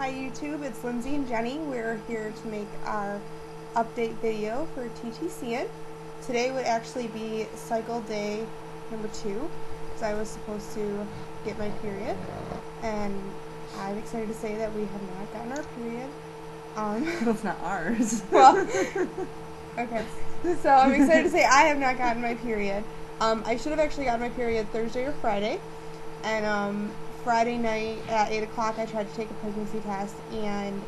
Hi YouTube, it's Lindsay and Jenny. We're here to make our update video for TCC. Today would actually be cycle day number 2 because I was supposed to get my period, and I'm excited to say that we have not gotten our period. Well, it's not ours. Well, okay. So I'm excited to say I have not gotten my period. I should have actually gotten my period Thursday or Friday, and Friday night at 8 o'clock I tried to take a pregnancy test, and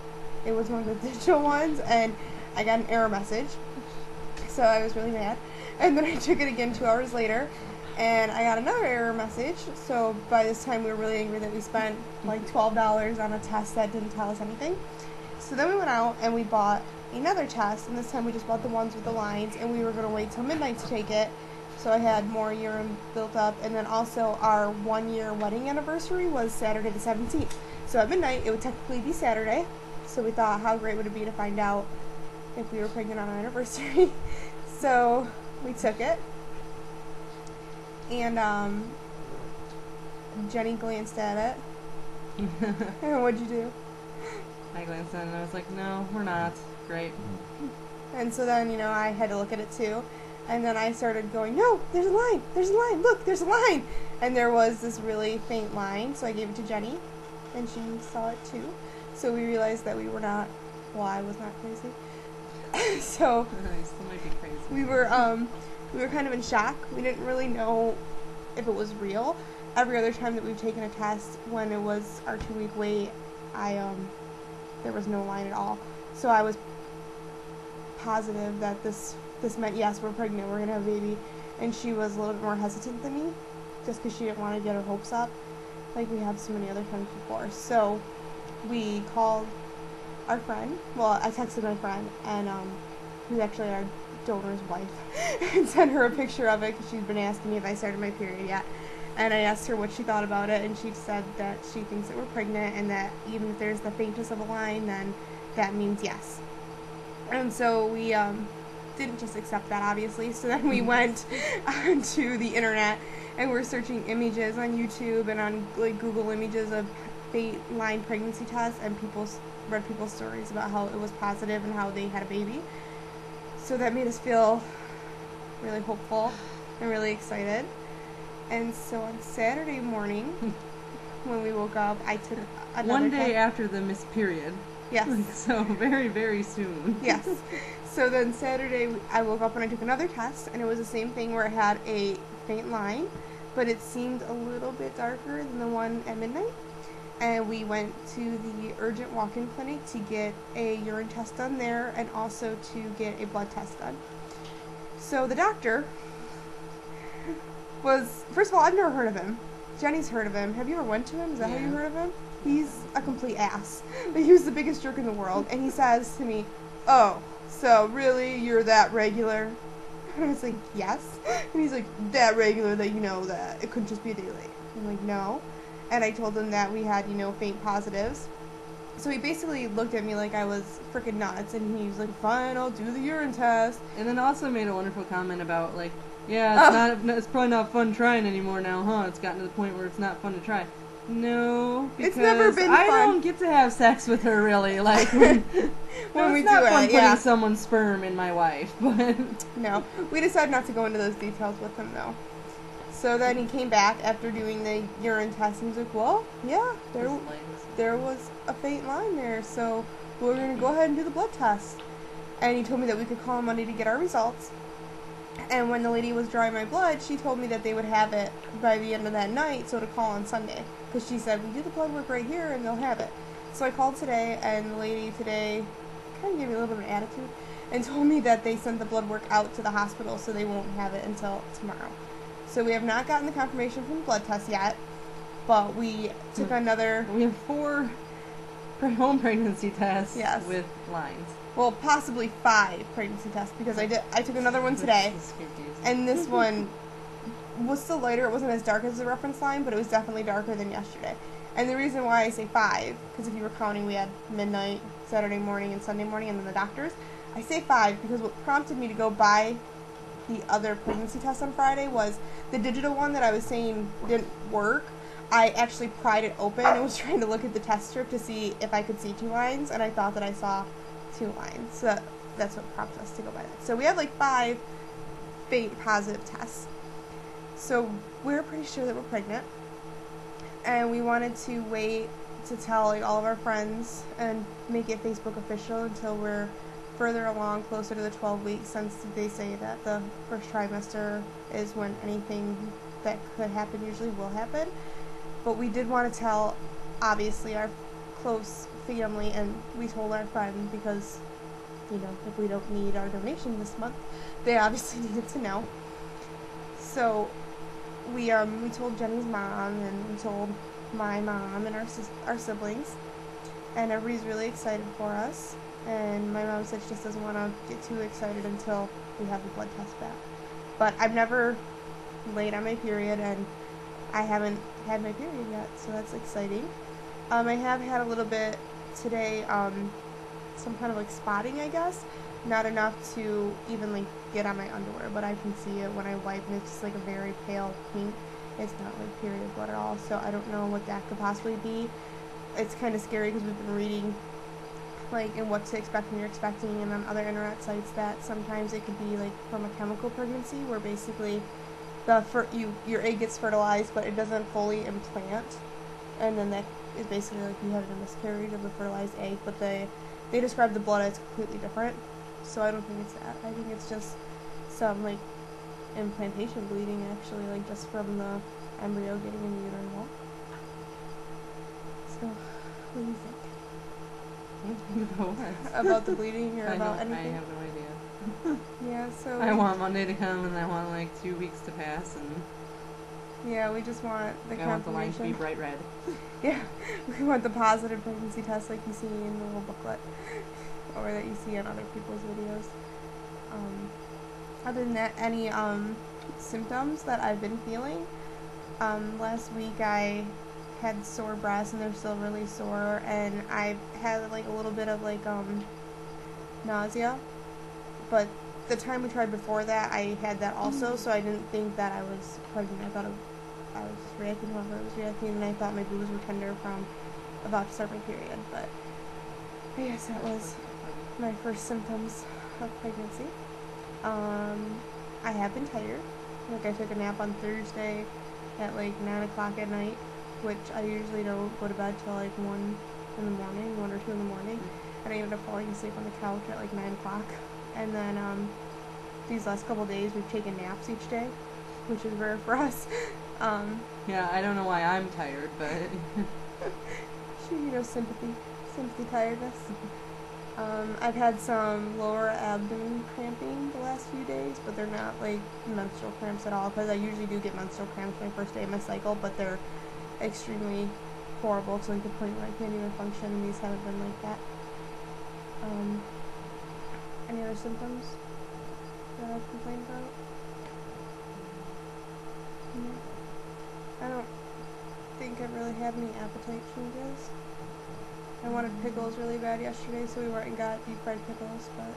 it was one of the digital ones, and I got an error message, so I was really mad. And then I took it again 2 hours later, and I got another error message, so by this time we were really angry that we spent like $12 on a test that didn't tell us anything. So then we went out and we bought another test, and this time we just bought the ones with the lines, and we were going to wait till midnight to take it. So I had more urine built up, and then also our 1-year wedding anniversary was Saturday the 17th. So at midnight, it would technically be Saturday. So we thought, how great would it be to find out if we were pregnant on our anniversary? So we took it, and Jenny glanced at it. And what'd you do? I glanced at it and I was like, no, we're not. Great. And so then, I had to look at it too. And then I started going, no, there's a line, look, there's a line. And there was this really faint line, so I gave it to Jenny, and she saw it too. So we realized that we were not, well, I was not crazy. So I still might be crazy. we were kind of in shock. We didn't really know if it was real. Every other time that we've taken a test, when it was our 2-week wait, there was no line at all. So I was positive that this meant, yes, we're pregnant, we're going to have a baby. And she was a little bit more hesitant than me, just because she didn't want to get her hopes up, like we have so many other times before. So we called our friend, well, I texted my friend, and who's actually our donor's wife, and sent her a picture of it, because she's been asking me if I started my period yet. And I asked her what she thought about it, and she said that she thinks that we're pregnant, and that even if there's the faintest of a line, then that means yes. And so we didn't just accept that, obviously. So then we went onto the internet, and we're searching images on YouTube and on Google images of faint line pregnancy tests, and read people's stories about how it was positive and how they had a baby. So that made us feel really hopeful and really excited. And so on Saturday morning, when we woke up, I took another one day test. after the missed period. Yes. So very, very soon. Yes. So then Saturday, I woke up and I took another test, and it was the same thing where it had a faint line, but it seemed a little bit darker than the one at midnight. And we went to the urgent walk-in clinic to get a urine test done there, and also to get a blood test done. So the doctor was, first of all, I've never heard of him. Jenny's heard of him. Have you ever went to him? Is that how you heard of him? He's a complete ass. But he was the biggest jerk in the world, and he says to me, "Oh, so really, you're that regular?" And I was like, "Yes." And he's like, "That regular that you know that it couldn't just be a day late?" I'm like, "No." And I told him that we had, faint positives. So he basically looked at me like I was freaking nuts, and he was like, "Fine, I'll do the urine test." And then also made a wonderful comment about, like, yeah, it's probably not fun trying anymore now, huh? It's gotten to the point where it's not fun to try. No, because it's never been I fun. don't get to have sex with her, really. Like, when it's not fun putting someone's sperm in my wife, but no, we decided not to go into those details with him, though. So then he came back after doing the urine test, and he was like, "Well, yeah, there was a faint line there, so we're going to go ahead and do the blood test." And he told me that we could call on Monday to get our results. And when the lady was drawing my blood, she told me that they would have it by the end of that night, so to call on Sunday. Because she said, "We do the blood work right here, and they'll have it." So I called today, and the lady today kind of gave me a little bit of attitude, and told me that they sent the blood work out to the hospital, so they won't have it until tomorrow. So we have not gotten the confirmation from the blood test yet, but we took another... We have 4 home pregnancy tests with lines. Well, possibly 5 pregnancy tests, because I took another one today, and this one was still lighter. It wasn't as dark as the reference line, but it was definitely darker than yesterday. And the reason why I say 5, because if you were counting, we had midnight, Saturday morning, and Sunday morning, and then the doctors. I say 5 because what prompted me to go buy the other pregnancy test on Friday was the digital one that I was saying didn't work. I actually pried it open and was trying to look at the test strip to see if I could see 2 lines, and I thought that I saw 2 lines. So that's what prompted us to go by that. So we have like 5 positive tests. So we're pretty sure that we're pregnant, and we wanted to wait to tell like all of our friends and make it Facebook official until we're further along, closer to the 12 weeks, since they say that the first trimester is when anything that could happen usually will happen. But we did want to tell, obviously, our close family, and we told our friend because, you know, if we don't need our donation this month, they obviously needed to know. So we told Jenny's mom, and we told my mom and our siblings, and everybody's really excited for us. And my mom said she just doesn't want to get too excited until we have the blood test back. But I've never laid on my period, and I haven't had my period yet, so that's exciting. I have had a little bit today, some kind of like spotting, I guess. Not enough to even like get on my underwear, but I can see it when I wipe, and it's just like a very pale pink. It's not like period blood at all, so I don't know what that could possibly be. It's kind of scary because we've been reading like and what to expect when you're expecting, and on other internet sites that sometimes it could be like from a chemical pregnancy where basically your egg gets fertilized but it doesn't fully implant, and then that is basically like you have a miscarriage of the fertilized egg. But they describe the blood as completely different, so I don't think it's that. I think it's just some like implantation bleeding, actually, like just from the embryo getting in the uterine wall. So what do you think? About the bleeding or about anything? I have no idea. Yeah, so I want Monday to come, and I want like 2 weeks to pass, and yeah, we just want the confirmation. I want the line to be bright red. Yeah, we want the positive pregnancy test like you see in the little booklet, or that you see on other people's videos. Other than that, any symptoms that I've been feeling? Last week I had sore breasts, and they're still really sore, and I had like a little bit of like nausea, but the time we tried before that I had that also, so I didn't think that I was pregnant. I thought I was just reacting however I was reacting, and I thought my boobs were tender from about to start my period. But I guess that was my first symptoms of pregnancy. I have been tired. Like I took a nap on Thursday at like 9 o'clock at night, which I usually don't go to bed till like 1 in the morning, 1 or 2 in the morning, and I ended up falling asleep on the couch at like 9 o'clock. And then these last couple days we've taken naps each day, which is rare for us. Yeah, I don't know why I'm tired, but sympathy tiredness. I've had some lower abdomen cramping the last few days, but they're not like menstrual cramps at all, because I usually do get menstrual cramps my first day of my cycle, but they're extremely horrible to like the point where I can't even function, and these haven't been like that. Any other symptoms that I've complained about? No. I don't think I really have any appetite changes. I wanted pickles really bad yesterday, so we went and got deep fried pickles, but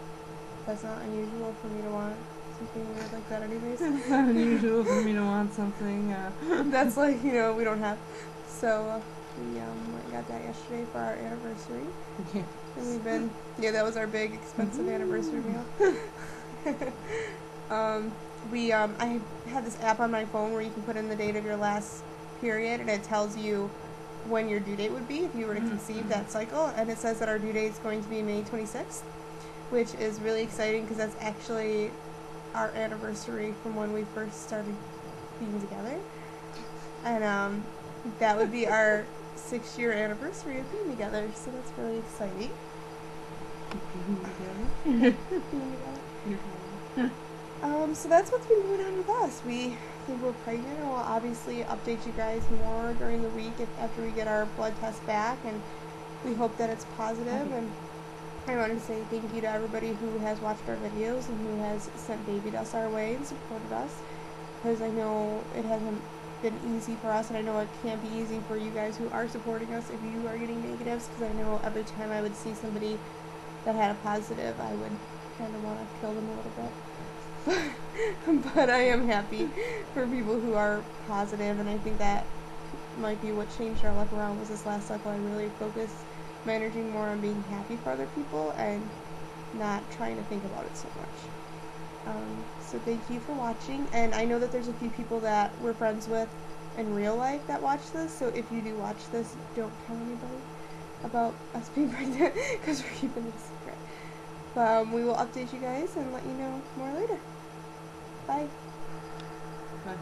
that's not unusual for me to want something weird like that anyways. It's not unusual for me to want something. That's like, we don't have. So we went and got that yesterday for our anniversary. Yeah. And we've been, that was our big expensive anniversary meal. I had this app on my phone where you can put in the date of your last period, and it tells you when your due date would be if you were to conceive that cycle, and it says that our due date is going to be May 26th, which is really exciting because that's actually our anniversary from when we first started being together, and that would be our 6-year anniversary of being together, so that's really exciting. So that's what's been going on with us. We think we're pregnant, and we'll obviously update you guys more during the week after we get our blood test back, and we hope that it's positive. And I want to say thank you to everybody who has watched our videos and who has sent baby dust our way and supported us, because I know it hasn't been easy for us, and I know it can't be easy for you guys who are supporting us if you are getting negatives, because I know every time I would see somebody that had a positive, I would kind of want to kill them a little bit. But I am happy for people who are positive, and I think that might be what changed our life around was this last cycle. I really focused my energy more on being happy for other people and not trying to think about it so much. So thank you for watching, and I know that there's a few people that we're friends with in real life that watch this, so if you do watch this, don't tell anybody about us being pregnant, because we're keeping it a secret. But we will update you guys and let you know more later. Bye. Bye.